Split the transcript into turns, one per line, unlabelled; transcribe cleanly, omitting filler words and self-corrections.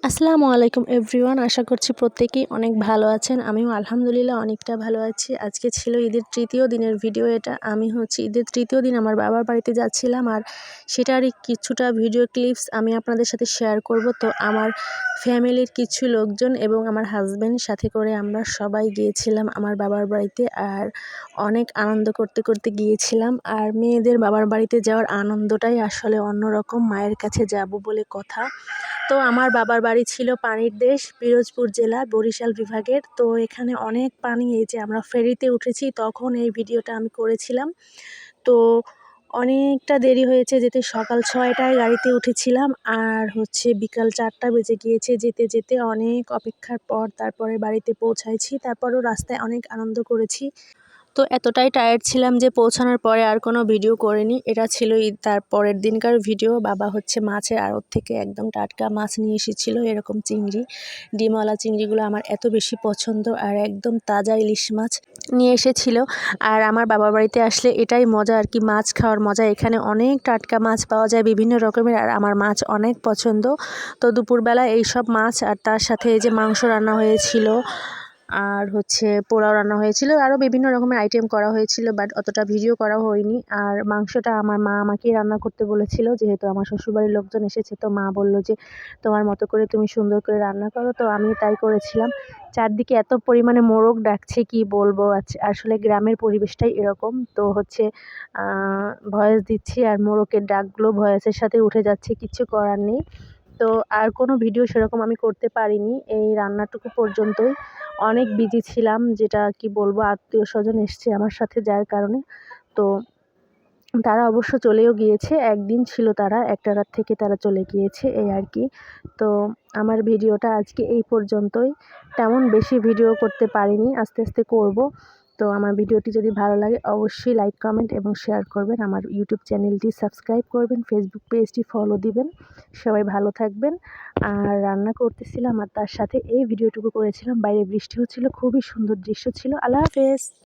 আসসালামু আলাইকুম এভরিওয়ান। আশা করছি প্রত্যেকেই অনেক ভালো আছেন। আমিও আলহামদুলিল্লাহ অনেকটা ভালো আছি। আজকে ছিল ঈদের তৃতীয় দিনের ভিডিও এটা। আমি ঈদের তৃতীয় দিন আমার বাবার বাড়িতে যাচ্ছিলাম, আর সেটারই কিছুটা ভিডিও ক্লিপস আমি আপনাদের সাথে শেয়ার করব। তো আমার ফ্যামিলির কিছু লোকজন এবং আমার হাজব্যান্ড সাথে করে আমরা সবাই গিয়েছিলাম আমার বাবার বাড়িতে, আর অনেক আনন্দ করতে করতে গিয়েছিলাম। আর মেয়েদের বাবার বাড়িতে যাওয়ার আনন্দটাই আসলে অন্যরকম, মায়ের কাছে যাব বলে কথা। তো আমার বাবার বাড়ি ছিল পানির দেশ, পিরোজপুর জেলা, বরিশাল বিভাগের। তো এখানে অনেক পানি, এই যে আমরা ফেরিতে উঠেছি তখন এই ভিডিওটা আমি করেছিলাম। তো অনেকটা দেরি হয়েছে যেতে, সকাল 6টায় গাড়িতে উঠেছিলাম, আর বিকাল 4টা বেজে গিয়েছে যেতে যেতে। অনেক অপেক্ষার পর তারপরে বাড়িতে পৌঁছাইছি। তারপরেও রাস্তায় অনেক আনন্দ করেছি। তো এতটাই টায়ার্ড ছিলাম যে পৌঁছানোর পরে আর কোনো ভিডিও করিনি। এটা ছিল তার পরের দিনকার ভিডিও। বাবা মাছের আড়ত থেকে একদম টাটকা মাছ নিয়ে এসেছিলো, এরকম চিংড়ি, ডিমওয়ালা চিংড়িগুলো আমার এত বেশি পছন্দ, আর একদম তাজা ইলিশ মাছ নিয়ে এসেছিলো। আর আমার বাবার বাড়িতে আসলে এটাই মজা আর কি, মাছ খাওয়ার মজা। এখানে অনেক টাটকা মাছ পাওয়া যায় বিভিন্ন রকমের, আর আমার মাছ অনেক পছন্দ। তো দুপুরবেলা এইসব মাছ, আর তার সাথে এই যে মাংস রান্না হয়েছিল, আর পোলাও রান্না হয়েছিল, আরও বিভিন্ন রকমের আইটেম করা হয়েছিল, বাট অতটা ভিডিও করা হয়নি। আর মাংসটা আমার মা আমাকেই রান্না করতে বলেছিল, যেহেতু আমার শ্বশুরবাড়ির লোকজন এসেছে। তো মা বললো যে তোমার মতো করে তুমি সুন্দর করে রান্না করো। তো আমি তাই করেছিলাম। চারদিকে এত পরিমাণে মোরগ ডাকছে, কি বলবো। আসলে গ্রামের পরিবেশটাই এরকম। তো ভয়েস দিচ্ছি, আর মোরগের ডাকগুলো ভয়েসের সাথে উঠে যাচ্ছে, কিছু করার নেই। তো আর কোনো ভিডিও সেরকম আমি করতে পারিনি, এই রান্নাটুকু পর্যন্তই। অনেক বিজি ছিলাম, যেটা কি বলবো, আত্মীয় স্বজন এসছে আমার সাথে, যার কারণে। তো তারা অবশ্য চলেও গিয়েছে, একদিন ছিল তারা, একটা রাত থেকে তারা চলে গিয়েছে, এই আর কি। তো আমার ভিডিওটা আজকে এই পর্যন্তই। তেমন বেশি ভিডিও করতে পারিনি, আস্তে আস্তে করব। তো আমার ভিডিওটি যদি ভালো লাগে অবশ্যই লাইক, কমেন্ট এবং শেয়ার করবেন। আমার ইউটিউব চ্যানেলটি সাবস্ক্রাইব করবেন, ফেসবুক পেজটি ফলো দিবেন। সবাই ভালো থাকবেন। আর রান্না করতেছিলাম, আর তার সাথে এই ভিডিওটুকু করেছিলাম। বাইরে বৃষ্টি হচ্ছিল, খুবই সুন্দর দৃশ্য ছিল। আল্লাহ হাফেজ।